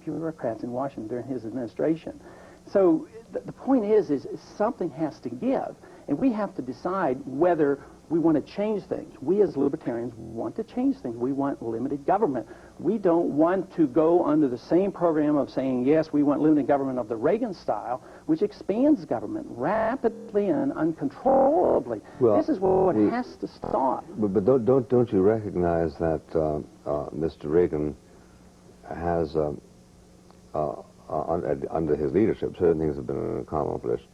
bureaucrats in Washington during his administration. So the point is something has to give, and we have to decide whether we want to change things. We as libertarians want to change things. We want limited government. We don't want to go under the same program of saying, yes, we want limited government of the Reagan style, which expands government rapidly and uncontrollably. Well, this is what has to stop. But don't you recognize that Mr. Reagan has, under his leadership, certain things have been accomplished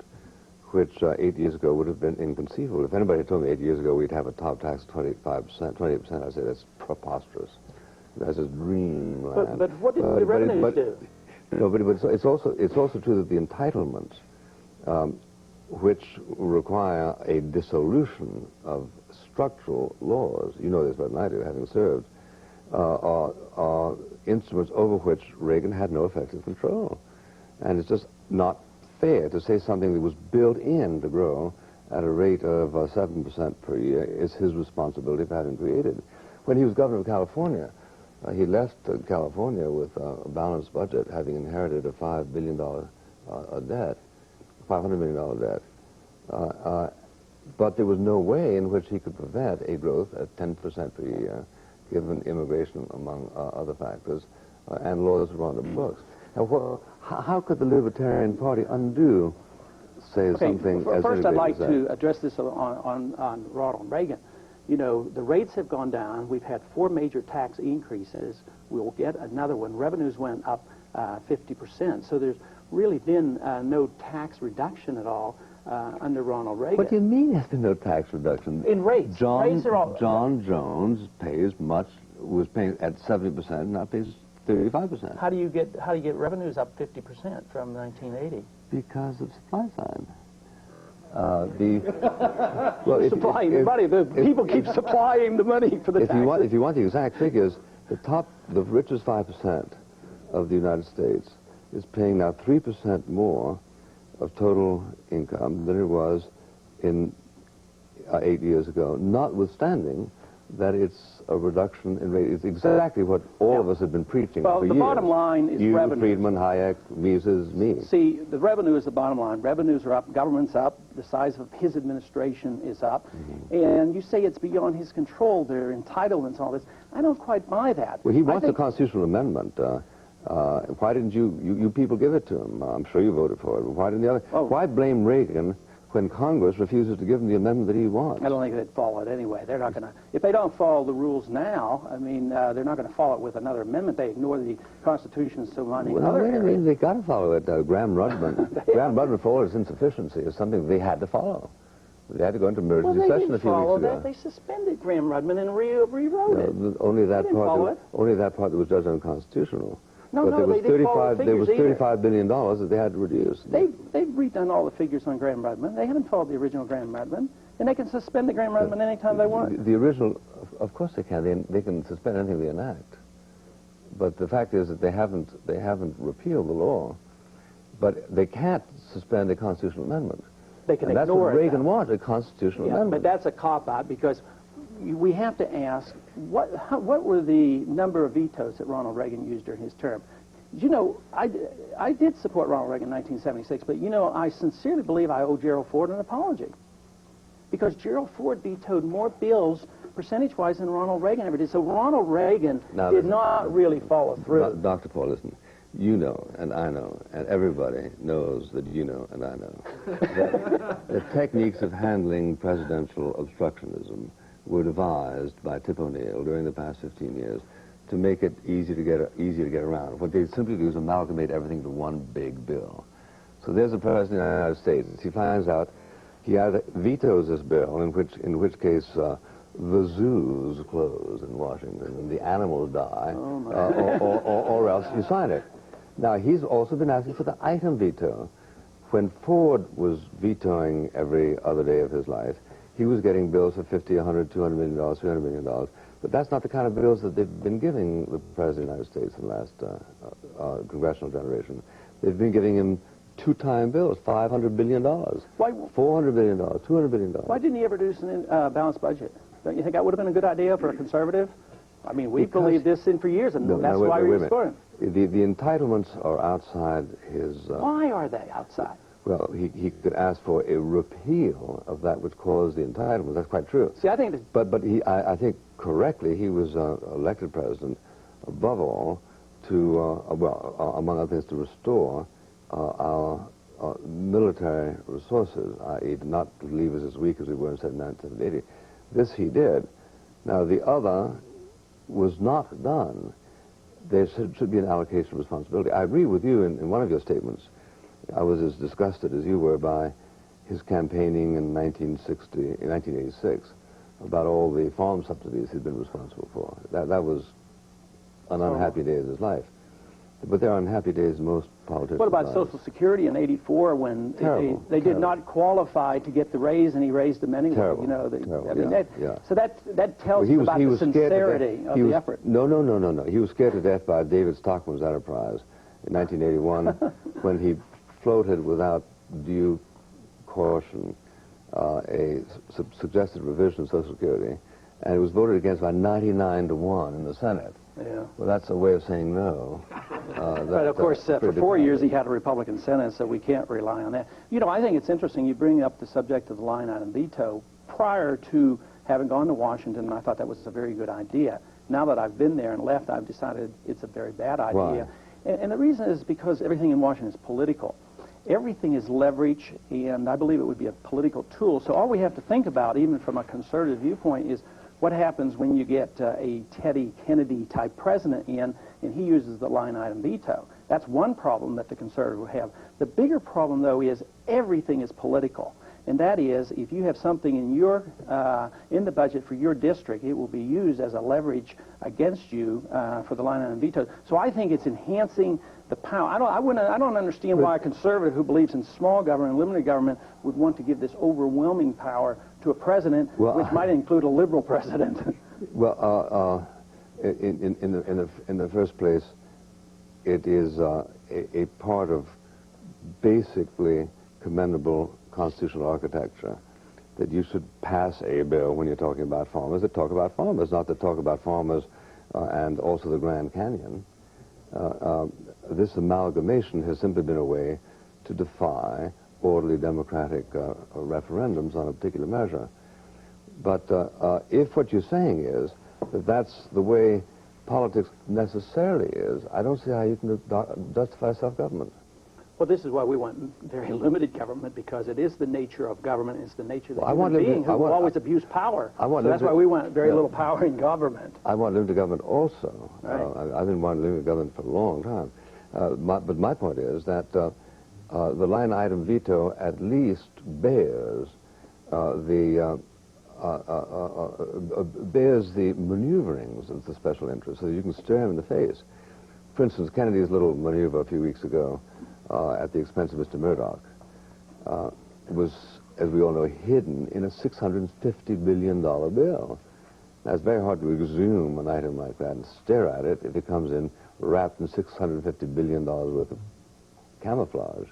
which 8 years ago would have been inconceivable. If anybody had told me 8 years ago we'd have a top tax of 25%, 28%, I'd say that's preposterous. That's a dreamland. But what did the revenues do? No, but it's also true that the entitlements, which require a dissolution of structural laws, you know this better than I do, having served, are instruments over which Reagan had no effective control. And it's just not fair to say something that was built in to grow at a rate of 7% per year is his responsibility for having created. When he was governor of California, he left California with a balanced budget, having inherited a $5 billion debt, $500 million debt. But there was no way in which he could prevent a growth at 10% per year, given immigration, among other factors, and laws that were on the books. Now, how could the Libertarian Party undo, say, something as first, I'd like to address this on Ronald Reagan. You know, the rates have gone down. We've had 4 major tax increases. We'll get another one. Revenues went up 50%. So there's really been no tax reduction at all under Ronald Reagan. What do you mean there's been no tax reduction? In rates. Rates are all... John Jones was paying at 70%, now pays 35%. How do you get revenues up 50% from 1980? Because of supply side. Supplying the money. The people keep supplying the money for the taxes. If you want the exact figures, the richest 5% of the United States is paying now 3% more of total income than it was in 8 years ago, notwithstanding that it's a reduction in rate. It's exactly what all of us have been preaching for years. Well, the bottom line is revenue. Friedman, Hayek, Mises, me. See, the revenue is the bottom line. Revenues are up, government's up, the size of his administration is up, and you say it's beyond his control, their entitlements, all this. I don't quite buy that. Well, he wants a constitutional amendment. Why didn't you people give it to him? I'm sure you voted for it. Why didn't the other? Oh. Why blame Reagan when Congress refuses to give him the amendment that he wants? I don't think they'd follow it anyway. They're not going to. If they don't follow the rules now, I mean, they're not going to follow it with another amendment. They ignore the Constitution so many other areas. They got to follow it. Graham Rudman, for all its insufficiency, is something they had to follow. They had to go into emergency session a few weeks ago. They suspended Graham Rudman and rewrote it. Only that part that was judged unconstitutional. No, there was $35 billion that they had to reduce. They've redone all the figures on Graham Rudman. They haven't followed the original Graham Rudman, and they can suspend the Graham Rudman anytime they want. The original, of course they can. They can suspend anything they enact. But the fact is that they haven't repealed the law. But they can't suspend a constitutional amendment. They can ignore it. That's what Reagan wanted, a constitutional amendment. But that's a cop-out because we have to ask, what were the number of vetoes that Ronald Reagan used during his term? You know, I did support Ronald Reagan in 1976, but, you know, I sincerely believe I owe Gerald Ford an apology. Because Gerald Ford vetoed more bills percentage-wise than Ronald Reagan ever did. So Ronald Reagan did not really follow through. Dr. Paul, listen. You know, and I know, and everybody knows that you know, and I know, that the techniques of handling presidential obstructionism were devised by Tip O'Neill during the past 15 years to make it easier to get around. What they simply do is amalgamate everything to one big bill. So there's a president of the United States. He finds out he either vetoes this bill, in which case the zoos close in Washington and the animals die, or else you sign it. Now, he's also been asking for the item veto. When Ford was vetoing every other day of his life, he was getting bills for $50, $100, $200 million, $300 million. But that's not the kind of bills that they've been giving the President of the United States in the last congressional generation. They've been giving him two-time bills, $500 billion, Why, $400 billion, $200 billion. Why didn't he ever do a balanced budget? Don't you think that would have been a good idea for a conservative? I mean, we've believed this in for years, and that's why we were scoring. The entitlements are outside his... Why are they outside? Well, he could ask for a repeal of that which caused the entitlements. That's quite true. See, I think... I think correctly, he was elected president, above all, to, among other things, to restore our military resources, i.e. not to leave us as weak as we were in 1980. This he did. Now, the other was not done. There should be an allocation of responsibility. I agree with you in one of your statements. I was as disgusted as you were by his campaigning in 1986 about all the farm subsidies he'd been responsible for. That was an unhappy day of his life. But there are unhappy days in most politicians' What about lives. Social Security in '84 when they did not qualify to get the raise, and he raised them anyway? Terrible. You know, Terrible. I mean, Yeah. So that tells you about the sincerity of the effort. No. He was scared to death by David Stockman's enterprise in 1981 when he floated without due caution a suggested revision of Social Security, and it was voted against by 99-1 in the Senate. Yeah. Well, that's a way of saying no. But of course, for 4 years he had a Republican Senate, so we can't rely on that. You know, I think it's interesting you bring up the subject of the line item veto. Prior to having gone to Washington, I thought that was a very good idea. Now that I've been there and left, I've decided it's a very bad idea. Why? And the reason is because everything in Washington is political. Everything is leverage, and I believe it would be a political tool. So all we have to think about, even from a conservative viewpoint, is what happens when you get a Teddy Kennedy-type president in, and he uses the line item veto. That's one problem that the conservative will have. The bigger problem, though, is everything is political. And that is, if you have something in the budget for your district, it will be used as a leverage against you for the line item veto. So I think it's enhancing the power. I don't understand why a conservative who believes in small government, limited government, would want to give this overwhelming power to a president, which might include a liberal president. Well, in the first place, it is a part of basically commendable constitutional architecture that you should pass a bill when you're talking about farmers that talk about farmers, not that talk about farmers and also the Grand Canyon. This amalgamation has simply been a way to defy orderly democratic referendums on a particular measure. But if what you're saying is that that's the way politics necessarily is, I don't see how you can justify self-government. Well, this is why we want very limited government, because it is the nature of government. It's the nature of the human being who will always abuse power. So that's why we want very little power in government. I want limited government also. Right. I've been wanting limited government for a long time. But my point is that the line item veto at least bears the maneuverings of the special interest, so that you can stare him in the face. For instance, Kennedy's little maneuver a few weeks ago at the expense of Mr. Murdoch was, as we all know, hidden in a $650 billion bill. Now, it's very hard to exhume an item like that and stare at it if it comes in wrapped in $650 billion worth of camouflage.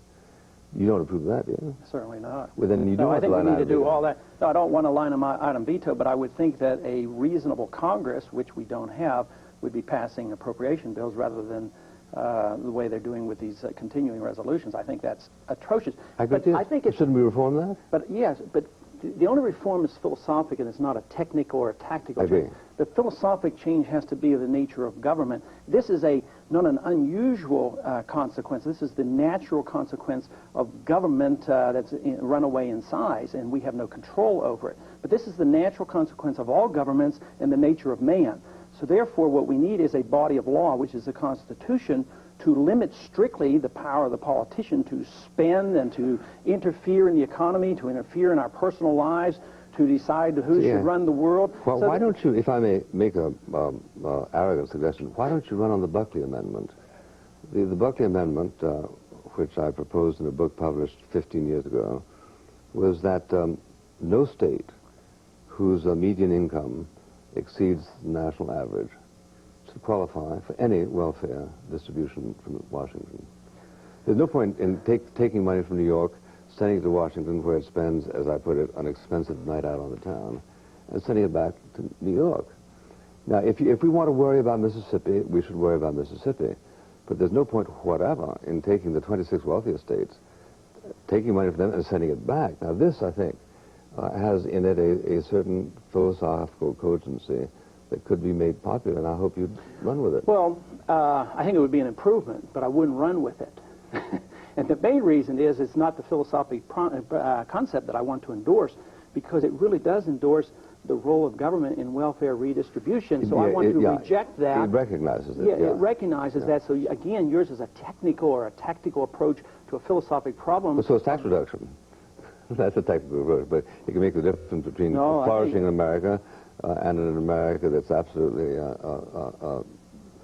You don't approve of that, do you? Certainly not. Well, then you no, I think we need to do veto. all that. No, I don't want a line item veto, but I would think that a reasonable Congress, which we don't have, would be passing appropriation bills rather than the way they're doing with these continuing resolutions. I think that's atrocious. I think it shouldn't we reform that? But yes, but the only reform is philosophic, and it's not a technical or a tactical change. The philosophic change has to be of the nature of government. This is not an unusual consequence. This is the natural consequence of government that's run away in size, and we have no control over it. But this is the natural consequence of all governments and the nature of man. So therefore, what we need is a body of law, which is the Constitution, to limit strictly the power of the politician to spend and to interfere in the economy, to interfere in our personal lives, to decide who should run the world. Well, so why don't you, if I may make a arrogant suggestion, why don't you run on the Buckley Amendment? The Buckley Amendment, which I proposed in a book published 15 years ago, was that no state whose median income exceeds the national average should qualify for any welfare distribution from Washington. There's no point in taking money from New York, sending it to Washington, where it spends, as I put it, an expensive night out on the town, and sending it back to New York. Now, if we want to worry about Mississippi, we should worry about Mississippi. But there's no point whatever in taking the 26 wealthiest states, taking money from them and sending it back. Now this, I think, has in it a certain philosophical cogency that could be made popular, and I hope you'd run with it. Well, I think it would be an improvement, but I wouldn't run with it. And the main reason is it's not the philosophic concept that I want to endorse, because it really does endorse the role of government in welfare redistribution. So I want to reject that. It recognizes it. Yeah, it recognizes that. So again, yours is a technical or a tactical approach to a philosophic problem. Well, so it's tax reduction. That's a technical approach, but it can make the difference between flourishing America and an America that's absolutely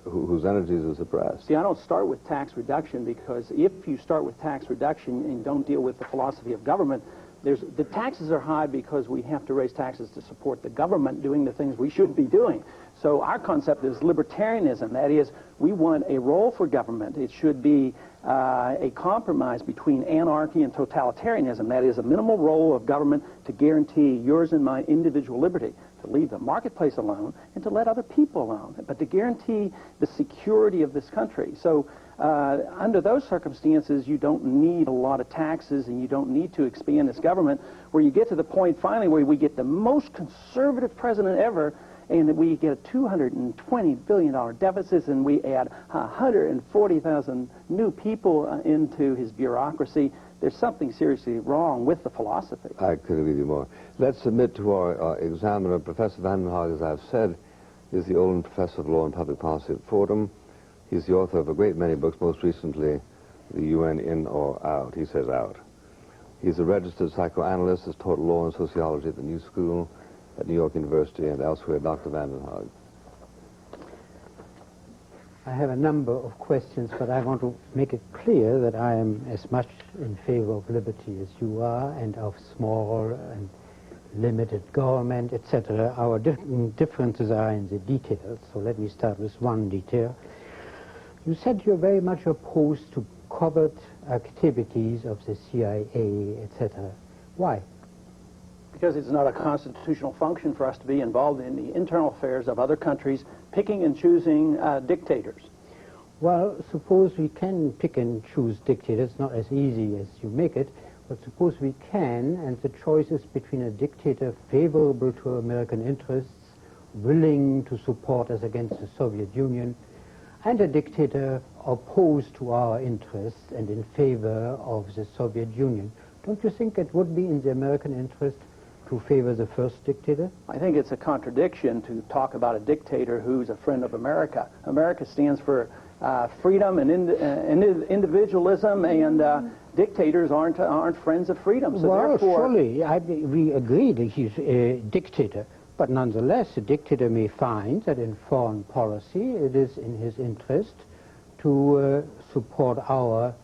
whose energies are suppressed. See, I don't start with tax reduction, because if you start with tax reduction and don't deal with the philosophy of government, the taxes are high because we have to raise taxes to support the government doing the things we should be doing. So our concept is libertarianism. That is, we want a role for government. It should be a compromise between anarchy and totalitarianism. That is, a minimal role of government to guarantee yours and my individual liberty, to leave the marketplace alone and to let other people alone, but to guarantee the security of this country. So under those circumstances, you don't need a lot of taxes, and you don't need to expand this government, where you get to the point finally where we get the most conservative president ever, and we get a $220 billion deficit, and we add 140,000 new people into his bureaucracy. There's something seriously wrong with the philosophy. I couldn't agree with you more. Let's submit to our examiner, Professor Vandenhage, as I've said, is the Olin Professor of Law and Public Policy at Fordham. He's the author of a great many books, most recently, The UN In or Out. He says out. He's a registered psychoanalyst, has taught law and sociology at the New School at New York University and elsewhere. Dr. Vandenhage. I have a number of questions, but I want to make it clear that I am as much in favor of liberty as you are, and of small and limited government, etc. Our differences are in the details, so let me start with one detail. You said you're very much opposed to covert activities of the CIA, etc. Why? Because it's not a constitutional function for us to be involved in the internal affairs of other countries, picking and choosing dictators. Well, suppose we can pick and choose dictators, not as easy as you make it, but suppose we can, and the choice is between a dictator favorable to American interests, willing to support us against the Soviet Union, and a dictator opposed to our interests and in favor of the Soviet Union. Don't you think it would be in the American interest to favor the first dictator? I think it's a contradiction to talk about a dictator who's a friend of America. America stands for freedom and individualism, and dictators aren't friends of freedom. So well, therefore, surely we agree that he's a dictator, but nonetheless, a dictator may find that in foreign policy it is in his interest to support our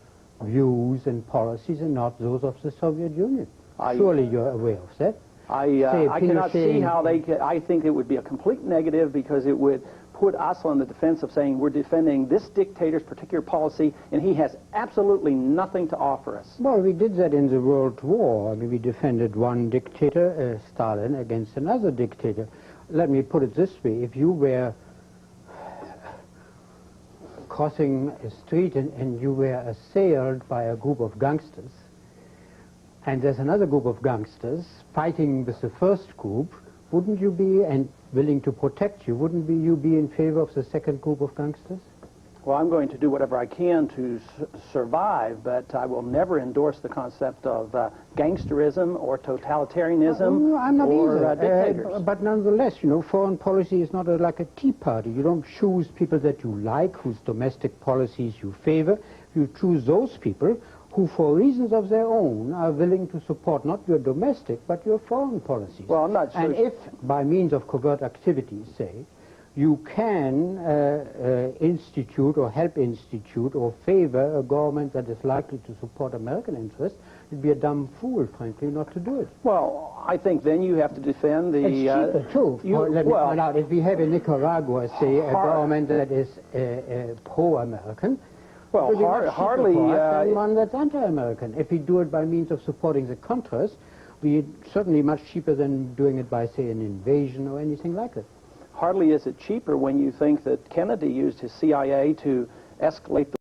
views and policies and not those of the Soviet Union. Surely you're aware of that. I cannot see how they could. I think it would be a complete negative, because it would put us on the defense of saying we're defending this dictator's particular policy, and he has absolutely nothing to offer us. Well, we did that in the World War. I mean, we defended one dictator, Stalin, against another dictator. Let me put it this way. If you were crossing a street and you were assailed by a group of gangsters, and there's another group of gangsters fighting with the first group, wouldn't you be, and willing to protect you, wouldn't you be in favor of the second group of gangsters? Well, I'm going to do whatever I can to survive, but I will never endorse the concept of gangsterism or totalitarianism I'm not or either. dictators. But nonetheless, you know, foreign policy is not like a tea party. You don't choose people that you like, whose domestic policies you favor. You choose those people who, for reasons of their own, are willing to support not your domestic, but your foreign policies. Well, I'm not sure. And if, by means of covert activities, say, you can institute or help institute or favor a government that is likely to support American interests, you'd be a dumb fool, frankly, not to do it. Well, I think then you have to defend the... It's cheaper, too. Let me point out, if we have in Nicaragua, say, a government that is pro-American, well, hardly than one that's anti-American. If we do it by means of supporting the Contras, we're certainly much cheaper than doing it by, say, an invasion or anything like it. Hardly is it cheaper when you think that Kennedy used his CIA to escalate